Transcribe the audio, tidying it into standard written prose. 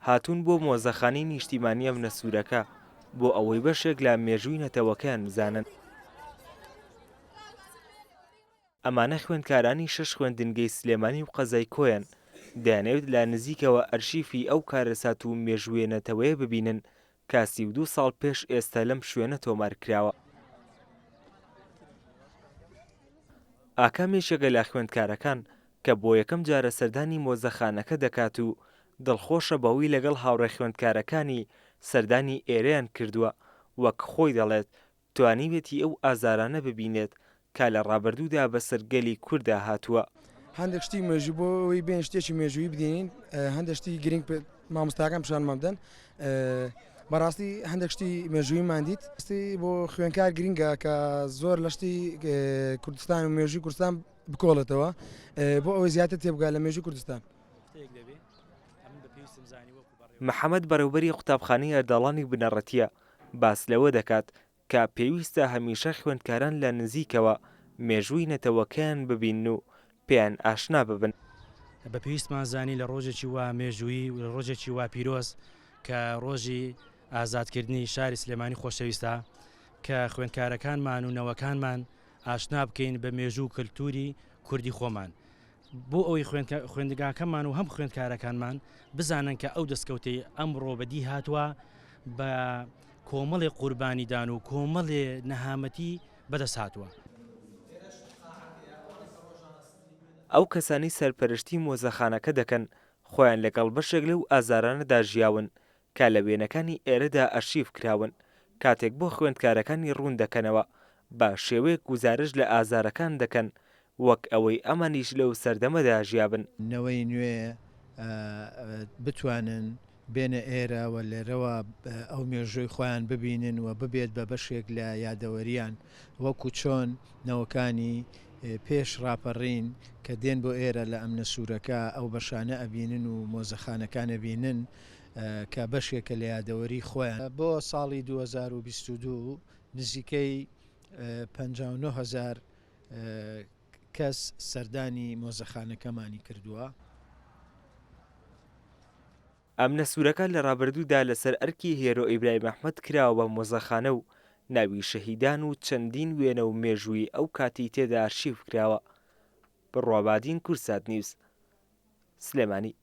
هاتوون بۆ مۆزەخانەی نیشتیمانیە ئەم نەسوورەکە بۆ ئەوەی بەشێک لە مێژووی نەتەوەکەیان بزانن. ئەمانە خوێندکارانی 6 خوێندنگەی سلێمانی و قەزای کۆیان دەیانەوێت لە نزیکەوە ئەرشیفی ئەو کارەسات و مێژوویە نەتەوەیە ببینن کە 32 ساڵ پێش ئێستا لەم شوێنە تۆمار کراوە. ئاکامێشێکە لە خوێندکارەکان کە بۆ یەکەم جارە سەردانی مۆزەخانەکە دەکات و دڵخۆشە بەوەی لەگەڵ هاوڕێ خوێندکارەکانی سەردانی ئێرەیان کردووە، وەک خۆی دەڵێت توانیوێتی ئەو ئازارانە ببینێت کە لە ڕابردوودا بەسەر گەلی کووردا هاتووە. هەندێک شتی مێژوو بۆ ئەوەی بێن شتێکی مێژووی بدێنین، هەندێک شتی گرنگ مامۆستاکان پیشانمان بدەن. بەڕاستی هەندێک شتی مێژوویمان دیت بۆ خوێندکار گرنگە کە زۆر لە شتی کوردستان و مێژووی کوردستان بکۆڵێتەوە بۆ ئەوەی زیاتر تێبگا لە مێژووی کوردستان. محەممەد بەڕێوبەری قوتابخانەی ئەرداڵانی بنەڕەتیە باس لەوە دەکات کە پێویستە هەمیشە خوێندکاران لە نزیکەوە مێژووی نەتەوەکەیان ببین و پێیان ئاشنا ببن. بە پێویستمان زانی لە ڕۆژێکی وا مێژووی و لە ڕۆژێکی وا پیرۆز کە ڕۆژی ئازادکردنی شاری سلێمانی خۆشەویستە کە خوێندکارەکانمان و نەوەکانمان ئاشنا بکەین بە مێژوو کللتوری کوردی خۆمان بۆ ئەوەی خوێندگاکەمان و هەم خوێندکارەکانمان بزانن کە ئەو دەستکەوتەی ئەمڕۆ بەدی هاتووە بە کۆمەڵی قوربانیدان و کۆمەڵێ نەهامەتی بەدەست هاتووە. ئەو کەسانی سەرپەرشتی مۆزەخانەکە دەکەن خۆیان لەگەڵ بەشێک لەو ئازارانەدا ژیاون کە لە وێنەکانی ئێرەدا ئەرشیف کراون کاتێک بۆ خوێندکارەکانی ڕوون دەکەنەوە بە شێوەیەک گوزارش لە ئازارەکان دەکەن وەک ئەوەی ئەمانیش لەو سەردەمەدا ژیابن. نەوەی نوێ بتوانن بێنە ئێرە و لێرەوە ئەو مێژووی خۆیان ببینن و ببێت بە بەشێک لە یادەوەریان وەکو چۆن نەوەکانی پێش ڕاپەڕین کە دێن بۆ ئێرە لە ئەم نەسوورەکە ئەو بەشانە ئەبینن و مۆزەخانەکانە بینن کە بەشێکە لە یادەوەری خۆیان. بۆ ساڵی 2022 نزیکەی 59,000 کەس سەردانی مۆزەخانەکەمانی کردووە. ئەم نەسوورەکە لە ڕابردوودا لەسەر ئەرکی هێرۆ ئیبراهیم ئەحمەد کراوە بە مۆزەخانە و ناوی شەهیدان و چەندین وێنە و مێژووی ئەو کاتی تێدا ئەرشیف کراوە. بڕوابادین کورسات نیوز، سلێمانی.